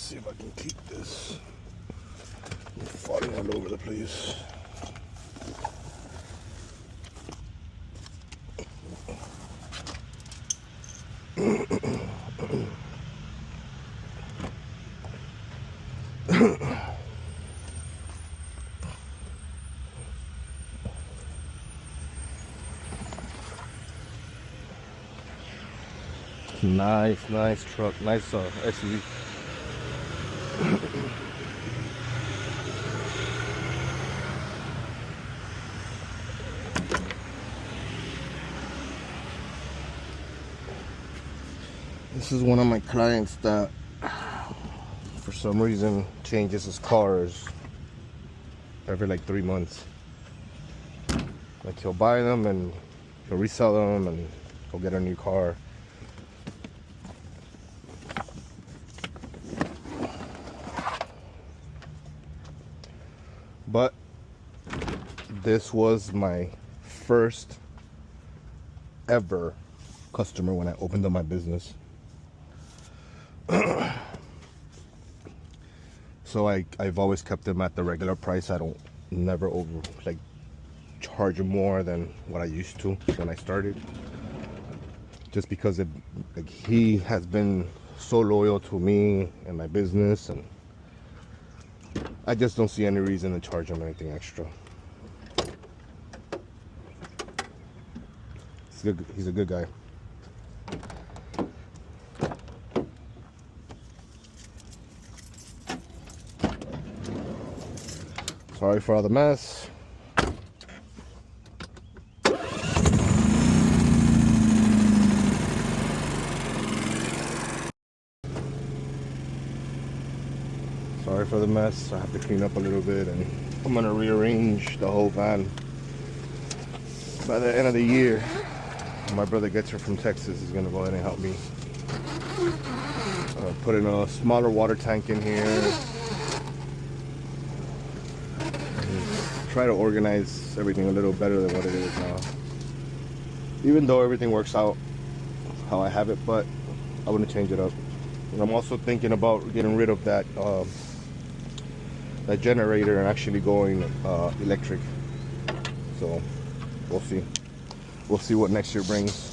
see if I can keep this from falling all over the place. Nice truck, nice SUV. This is one of my clients that for some reason changes his cars every like 3 months. Like he'll buy them and he'll resell them and he'll get a new car. But this was my first ever customer when I opened up my business. So I've always kept them at the regular price. I don't never charge more than what I used to when I started. Just because he has been so loyal to me and my business, and I just don't see any reason to charge him anything extra. He's a good guy. Sorry for all the mess. Sorry for the mess. I have to clean up a little bit, and I'm gonna rearrange the whole van by the end of the year. My brother gets her from Texas. He's gonna go ahead and help me put in a smaller water tank in here. Try to organize everything a little better than what it is now. Even though everything works out how I have it, but I want to change it up. And I'm also thinking about getting rid of that that generator and actually going electric. So we'll see. We'll see what next year brings.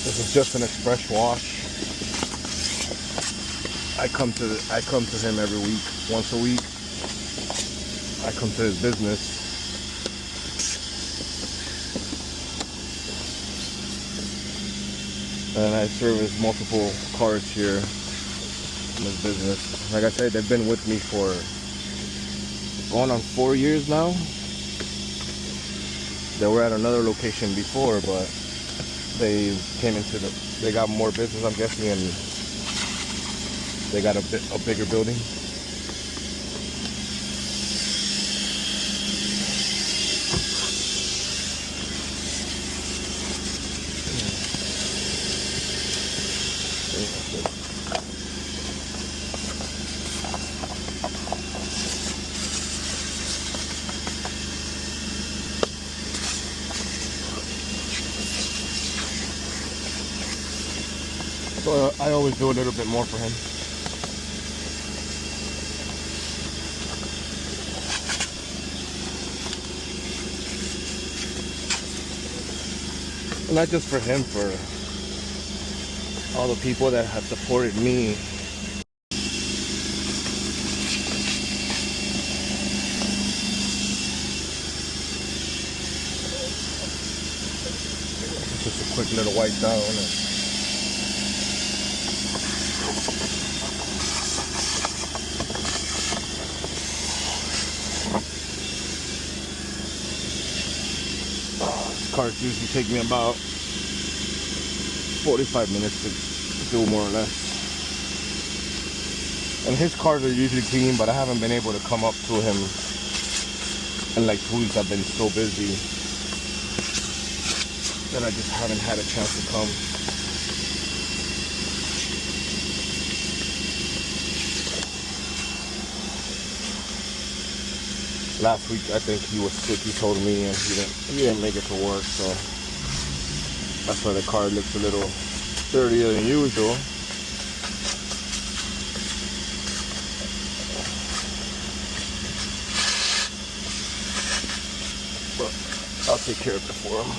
This is just an express wash. I come to him every week, once a week. I come to his business. And I service multiple cars here in this business. Like I said, they've been with me for going on 4 years now. They were at another location before, but they came into they got more business, I'm guessing, and they got a bigger building. So I always do a little bit more for him. And not just for him, for all the people that have supported me. Just a quick little wipe down. This cars usually take me about 45 minutes to do, more or less. And his cars are usually clean, but I haven't been able to come up to him in like 2 weeks. I've been so busy that I just haven't had a chance to come. Last week, I think he was sick, he told me, and he didn't make it to work, so that's why the car looks a little dirtier than usual. But I'll take care of it for him.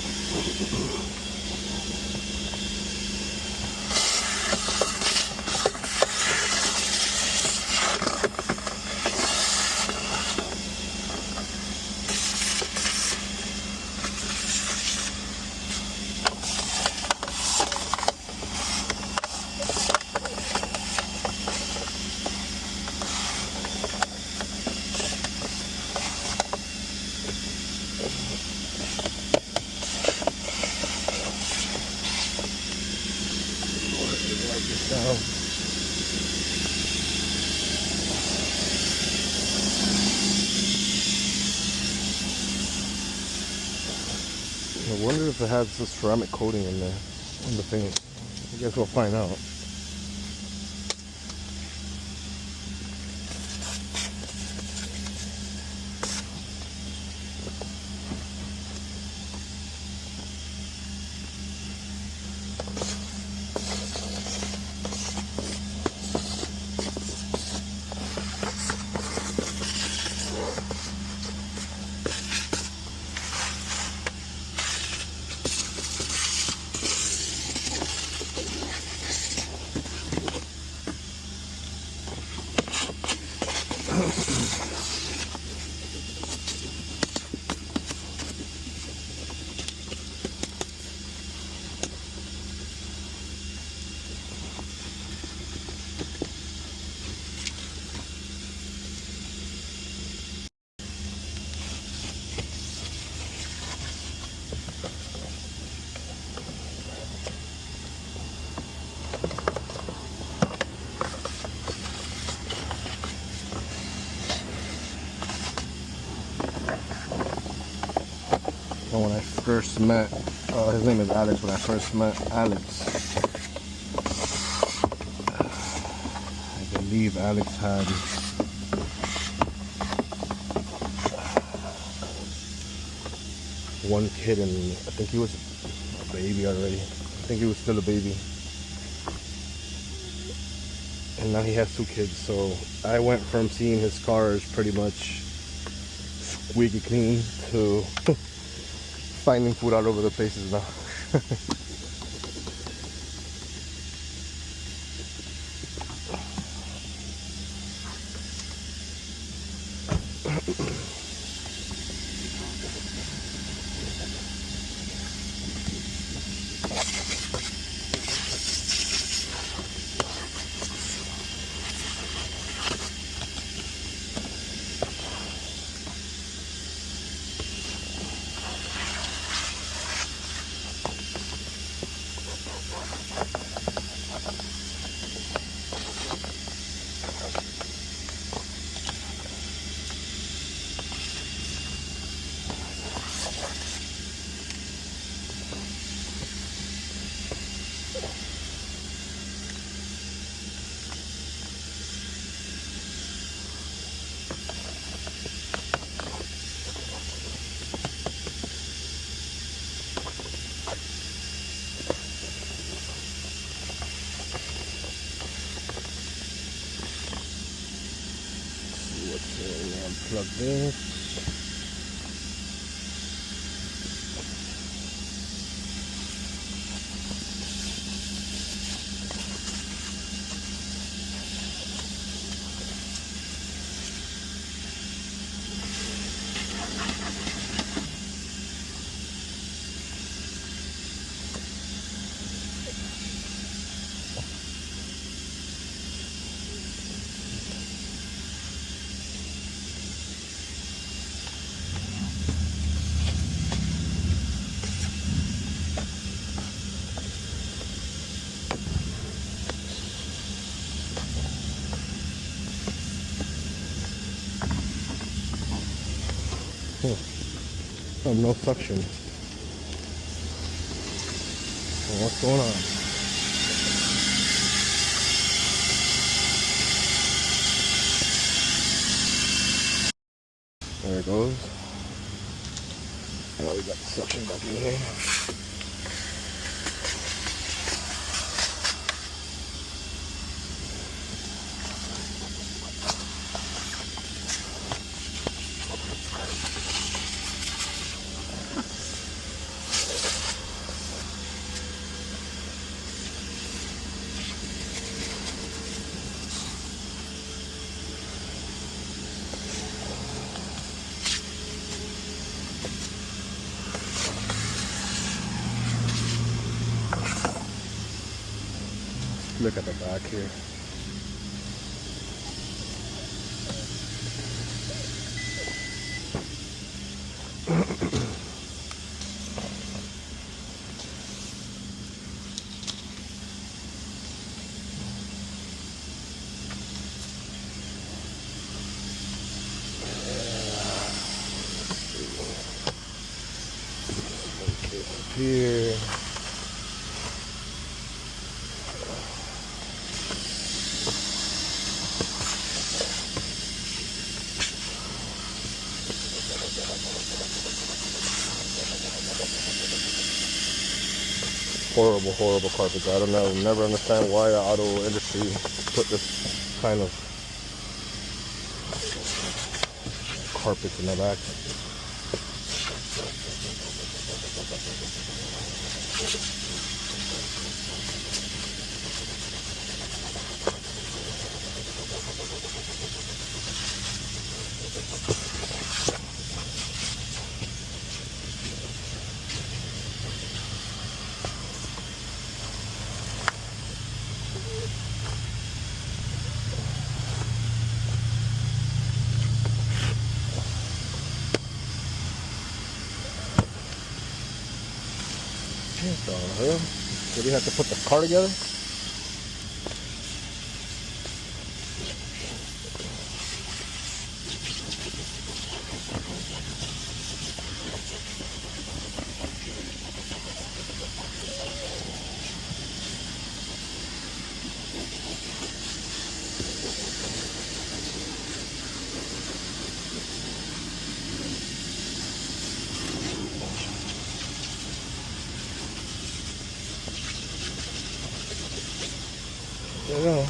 I wonder if it has this ceramic coating in there, in the paint. I guess we'll find out. When I first met, his name is Alex. When I first met Alex, I believe Alex had one kid, and I think he was a baby already. I think he was still a baby. And now he has 2 kids, so I went from seeing his cars pretty much squeaky clean to finding food all over the places now. Plug this. of no suction. What's going on? There it goes. Now we got the suction back in here. Look at the back here. Here. Horrible carpets. I don't know. Never understand why the auto industry put this kind of carpets in the back. What the hell? Did he have to put the car together? There you go.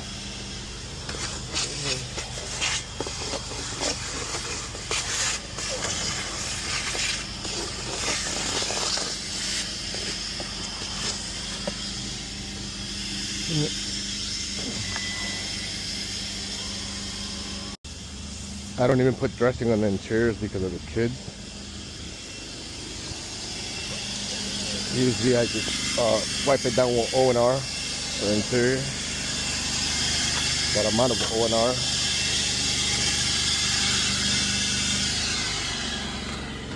I don't even put dressing on the interiors because of the kids. Usually I just wipe it down with O&R for interior. But I'm out of O&R.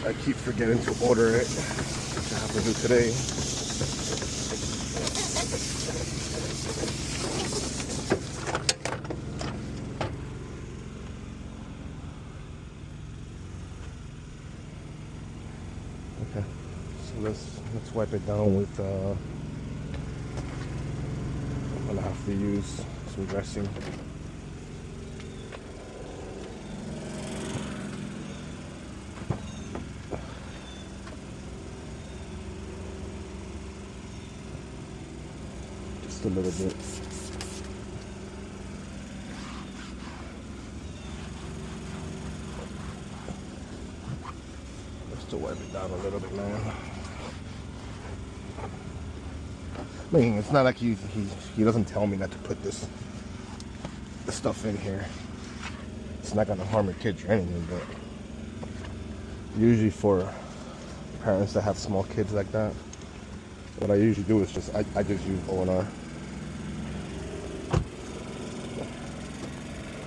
I keep forgetting to order it, which I have to do today. Okay, so let's wipe it down with. I'm gonna have to use some dressing. Just a little bit. Just to wipe it down a little bit, man. I mean, it's not like he doesn't tell me not to put the stuff in here. It's not gonna harm your kids or anything, but usually for parents that have small kids like that, what I usually do is just I just use O&R.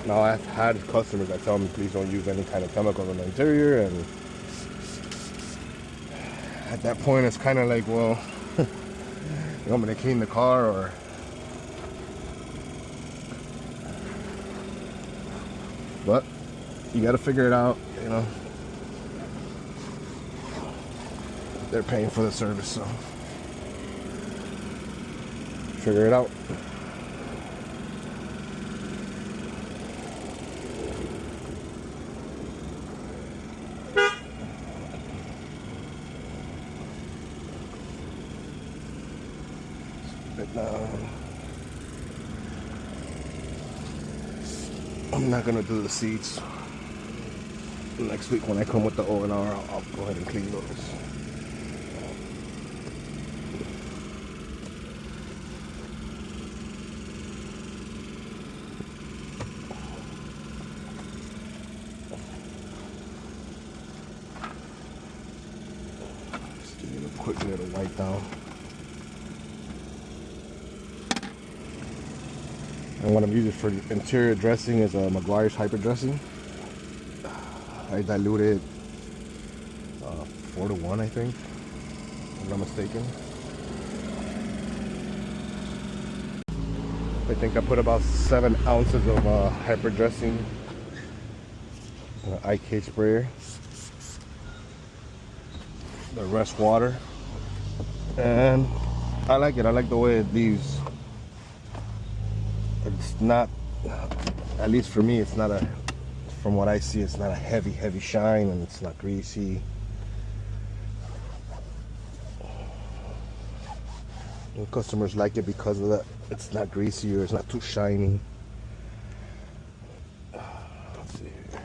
Now I've had customers that tell me please don't use any kind of chemicals on the interior, and at that point it's kind of like, well, you want me to clean the car or? But you got to figure it out, you know. they're paying for the service, so figure it out. I'm not gonna do the seats. Next week when I come with the O&R, I'll go ahead and clean those. Just give it a quick little wipe down. And what I'm using for interior dressing is a Meguiar's Hyper Dressing. I diluted 4-to-1, I think, if I'm not mistaken. I think I put about 7 ounces of Hyper Dressing in an IK sprayer. The rest water. And I like it. I like the way it leaves. It's not, at least for me, it's not a, from what I see, it's not a heavy shine, and it's not greasy. And customers like it because of that. It's not greasy or it's not too shiny. Let's see here.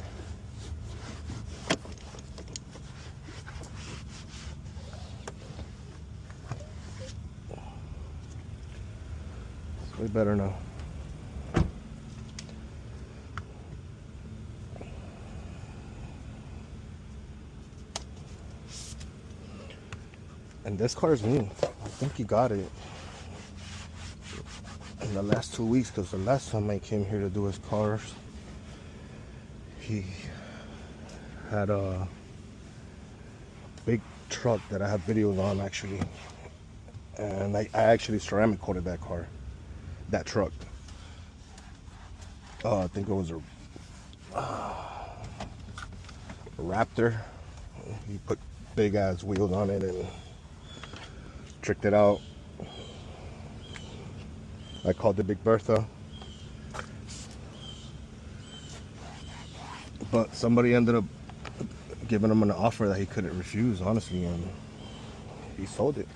It's way better now. And this car is new. I think he got it in the last 2 weeks, because the last time I came here to do his cars, he had a big truck that I have videos on, actually. And I actually ceramic coated that car, that truck. I think it was a Raptor. He put big ass wheels on it and tricked it out. I called it Big Bertha, but somebody ended up giving him an offer that he couldn't refuse, honestly, and he sold it.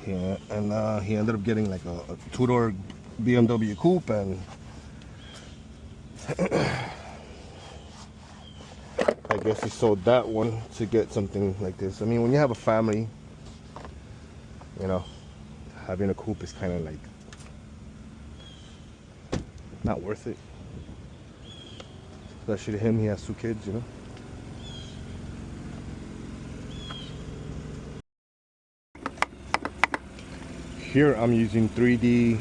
Yeah, and he ended up getting like a 2-door BMW coupe, and I guess he sold that one to get something like this. I mean, when you have a family, you know, having a coupe is kind of like not worth it. Especially to him, he has 2 kids, you know. Here I'm using 3D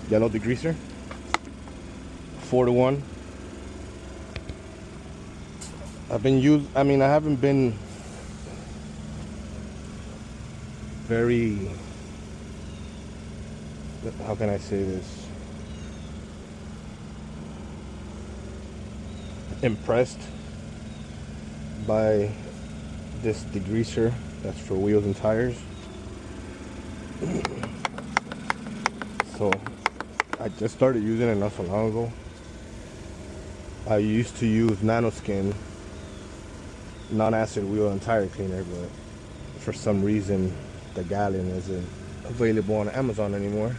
yellow degreaser, 4-to-1. I mean, I haven't been very, how can I say this, impressed by this degreaser that's for wheels and tires. So I just started using it not so long ago. I used to use Nanoskin non-acid wheel and tire cleaner, but for some reason the gallon isn't available on Amazon anymore,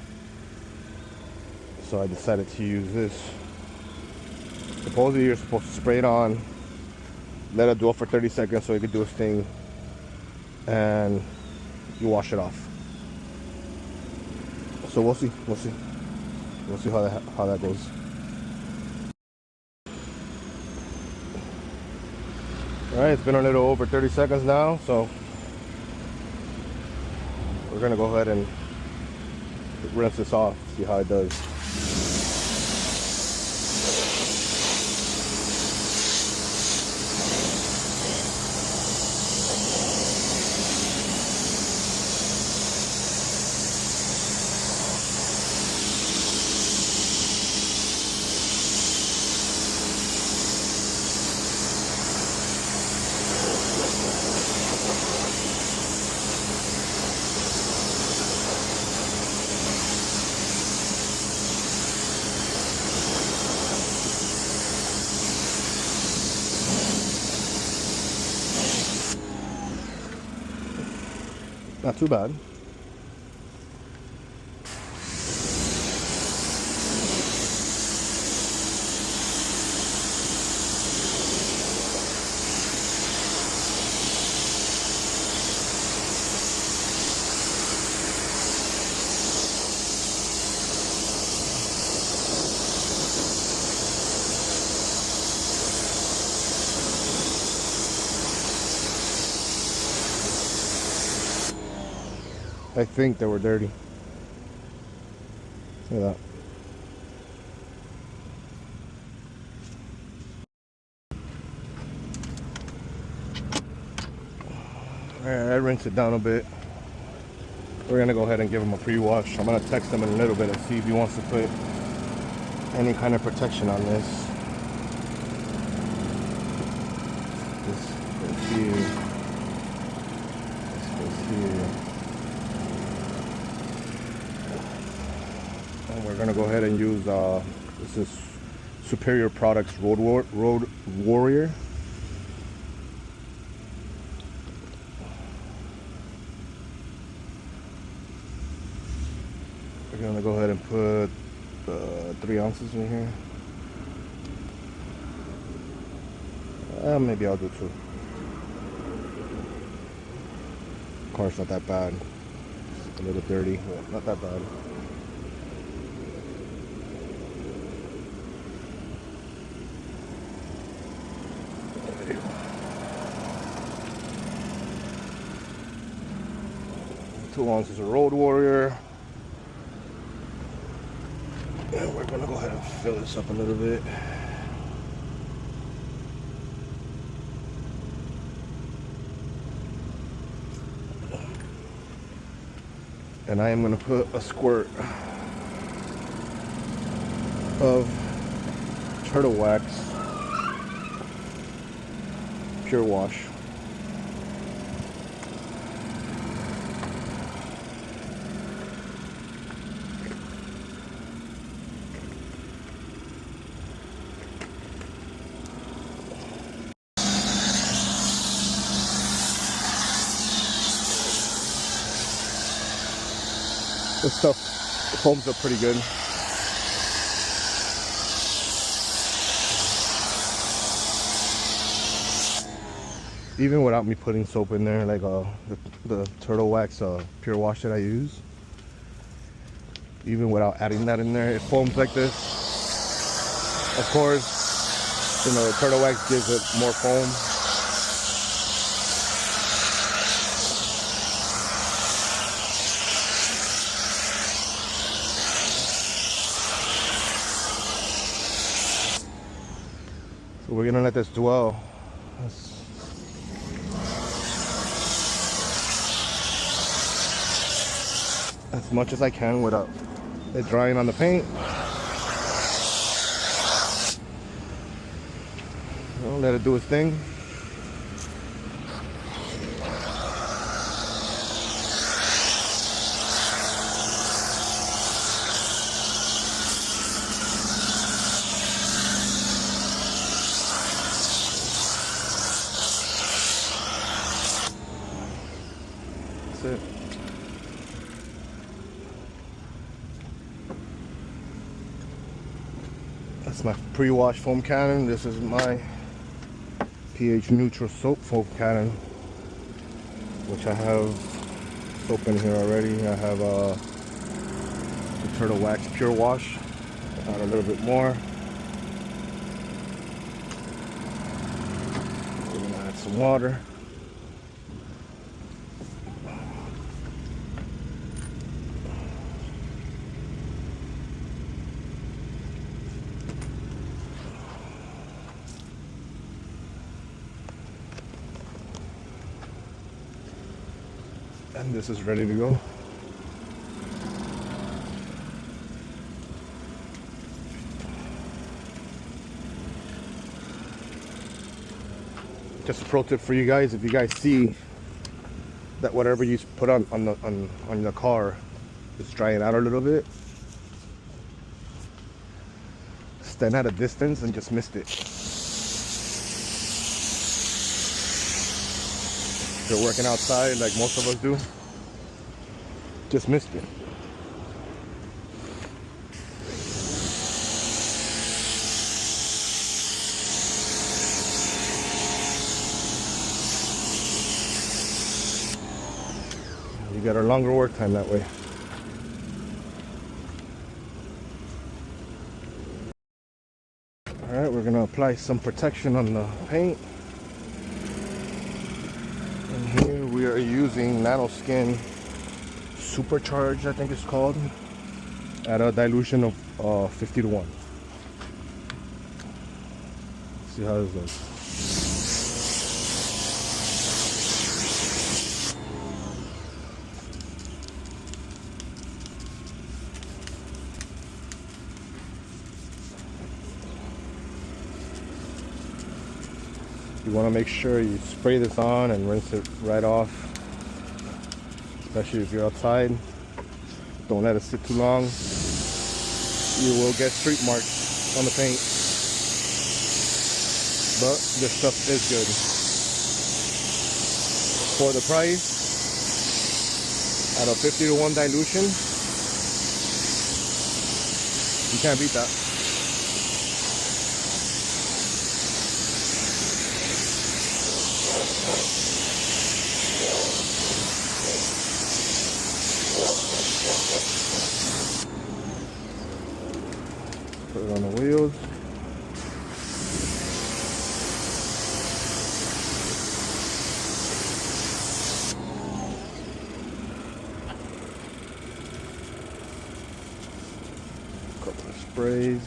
so I decided to use this. Supposedly you're supposed to spray it on, let it dwell for 30 seconds so it could do its thing, and you wash it off. So we'll see how that goes. All right, it's been a little over 30 seconds now, so we're gonna go ahead and rinse this off, see how it does. Not too bad. I think they were dirty. Look at that. Alright, I rinsed it down a bit. We're gonna go ahead and give him a pre-wash. I'm gonna text him in a little bit and see if he wants to put any kind of protection on this. This goes here. This goes here. And we're gonna go ahead and use this is Superior Products Road Warrior. We're gonna go ahead and put 3 ounces in here. Maybe I'll do 2. Car's not that bad. It's a little dirty, but not that bad. Two ounces of Road Warrior. And we're gonna go ahead and fill this up a little bit. And I am gonna put a squirt of Turtle Wax Pure Wash. This stuff foams up pretty good. Even without me putting soap in there, like the Turtle Wax Pure Wash that I use, even without adding that in there, it foams like this. Of course, you know, the Turtle Wax gives it more foam. So we're gonna let this dwell as much as I can without it drying on the paint. I'll let it do its thing. That's it. That's my pre-wash foam cannon. This is my pH neutral soap foam cannon, which I have soap in here already. I have the Turtle Wax Pure Wash. Add a little bit more. We're gonna add some water. And this is ready to go. Just a pro tip for you guys: if you guys see that whatever you put on the car is drying out a little bit, stand at a distance and just mist it. If you're working outside like most of us do, Just missed it. You get a longer work time that way. Alright, we're gonna apply some protection on the paint. And here we are using Nanoskin Supercharged, I think it's called, at a dilution of 50:1. See how this looks. You want to make sure you spray this on and rinse it right off, especially if you're outside. Don't let it sit too long. You will get streak marks on the paint, but this stuff is good. For the price, at a 50:1 dilution, you can't beat that. Put it on the wheels. Couple of sprays.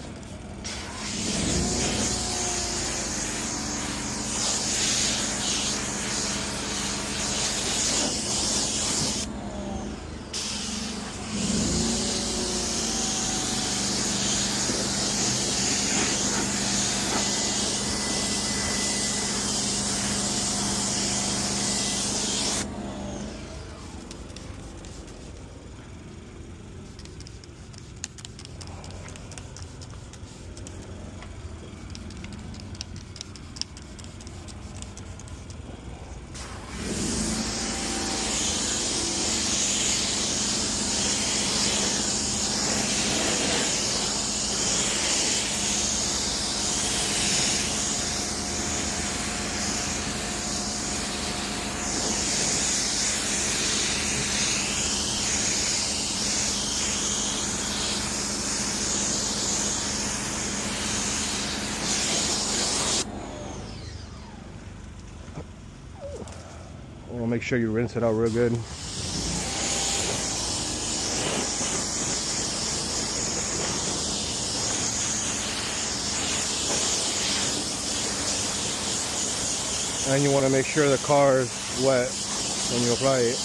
Well, make sure you rinse it out real good. And you want to make sure the car is wet when you apply it.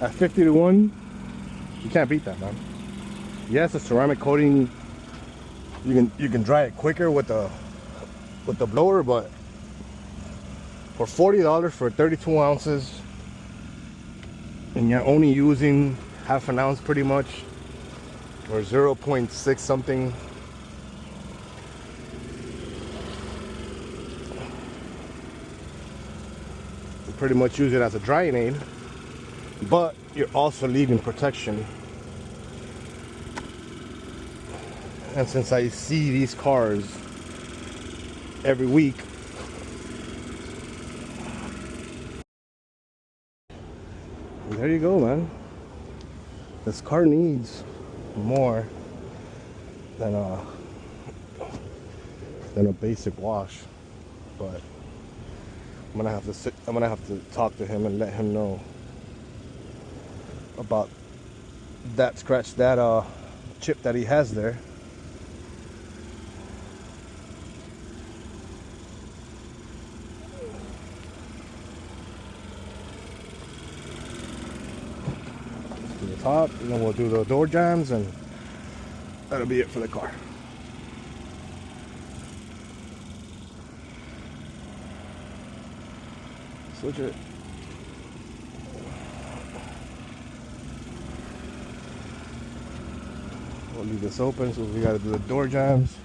At 50 to 1, you can't beat that, man. Yes, the ceramic coating, you can dry it quicker with the blower, but for $40 for 32 ounces, and you're only using half an ounce pretty much, or 0.6 something. You pretty much use it as a drying aid, but you're also leaving protection. And since I see these cars every week, there you go, man. This car needs more than a basic wash, but I'm gonna have to talk to him and let him know about that scratch, that chip that he has there. To the top, and then we'll do the door jambs, and that'll be it for the car. Switch it. We'll leave this open, so we gotta do the door jambs.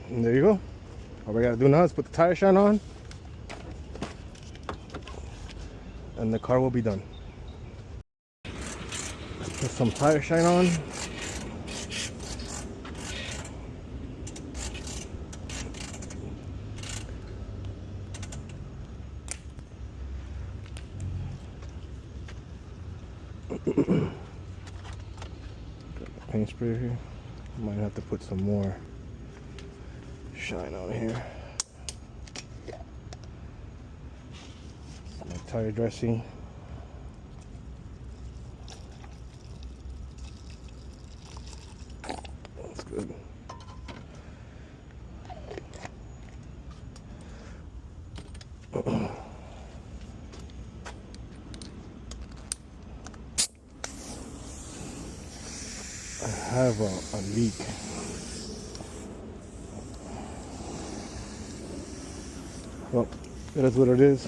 And there you go. All we gotta do now is put the tire shine on, and the car will be done. Put some tire shine on. Got the paint spray here. Might have to put some more shine on here. My tire dressing. That's good. I have a leak. Well, it is what it is.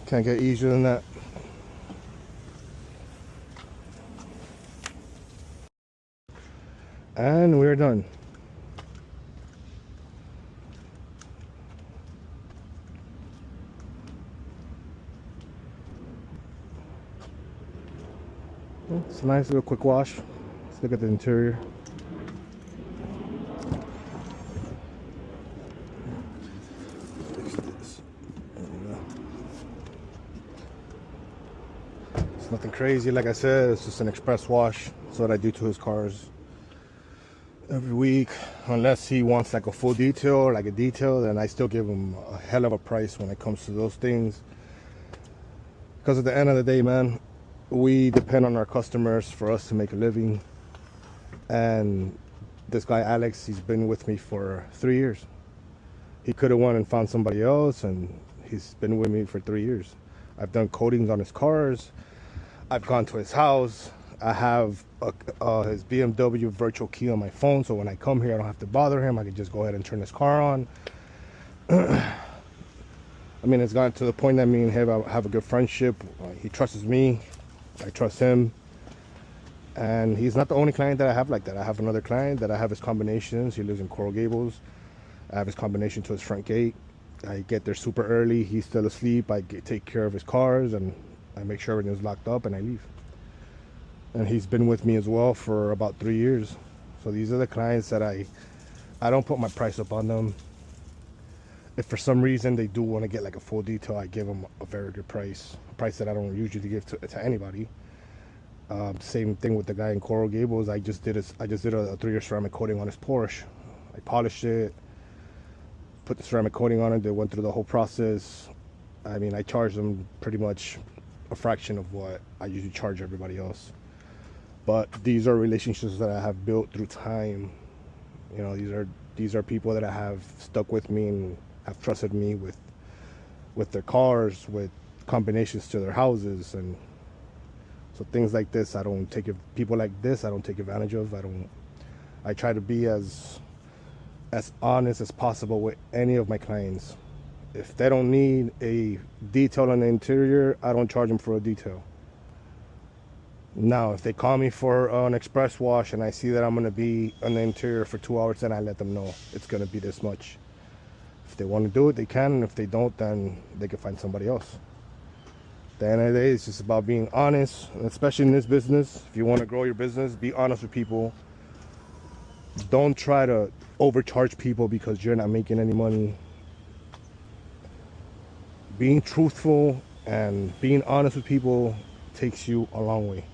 Can't get easier than that. And we're done. It's a nice little quick wash. Let's look at the interior. Fix this. There we go. It's nothing crazy, like I said. It's just an express wash. That's what I do to his cars every week, unless he wants like a full detail, like a detail, then I still give him a hell of a price when it comes to those things. Because at the end of the day, man, we depend on our customers for us to make a living. And this guy Alex, he's been with me for 3 years. He could have went and found somebody else, and he's been with me for 3 years. I've done coatings on his cars. I've gone to his house. I have his BMW virtual key on my phone, so when I come here, I don't have to bother him. I can just go ahead and turn his car on. I mean, it's gotten to the point that me and him have a good friendship. He trusts me. I trust him. And he's not the only client that I have like that. I have another client that I have his combinations. He lives in Coral Gables. I have his combination to his front gate. I get there super early. He's still asleep. I take care of his cars, and I make sure everything's locked up, and I leave. And he's been with me as well for about 3 years. So these are the clients that I don't put my price up on them. If for some reason they do want to get like a full detail, I give them a very good price, a price that I don't usually give to anybody. Same thing with the guy in Coral Gables. I just did a 3-year ceramic coating on his Porsche. I polished it, put the ceramic coating on it. They went through the whole process. I mean, I charged them pretty much a fraction of what I usually charge everybody else. But these are relationships that I have built through time. You know, these are people that I have stuck with me and have trusted me with their cars, with combinations to their houses, and so things like this, I don't take it. People like this, I don't take advantage of. I try to be as honest as possible with any of my clients. If they don't need a detail on the interior, I don't charge them for a detail. Now, if they call me for an express wash and I see that I'm going to be on the interior for 2 hours, then I let them know it's going to be this much. If they want to do it, they can. And if they don't, then they can find somebody else. At the end of the day, it's just about being honest, especially in this business. If you want to grow your business, be honest with people. Don't try to overcharge people because you're not making any money. Being truthful and being honest with people takes you a long way.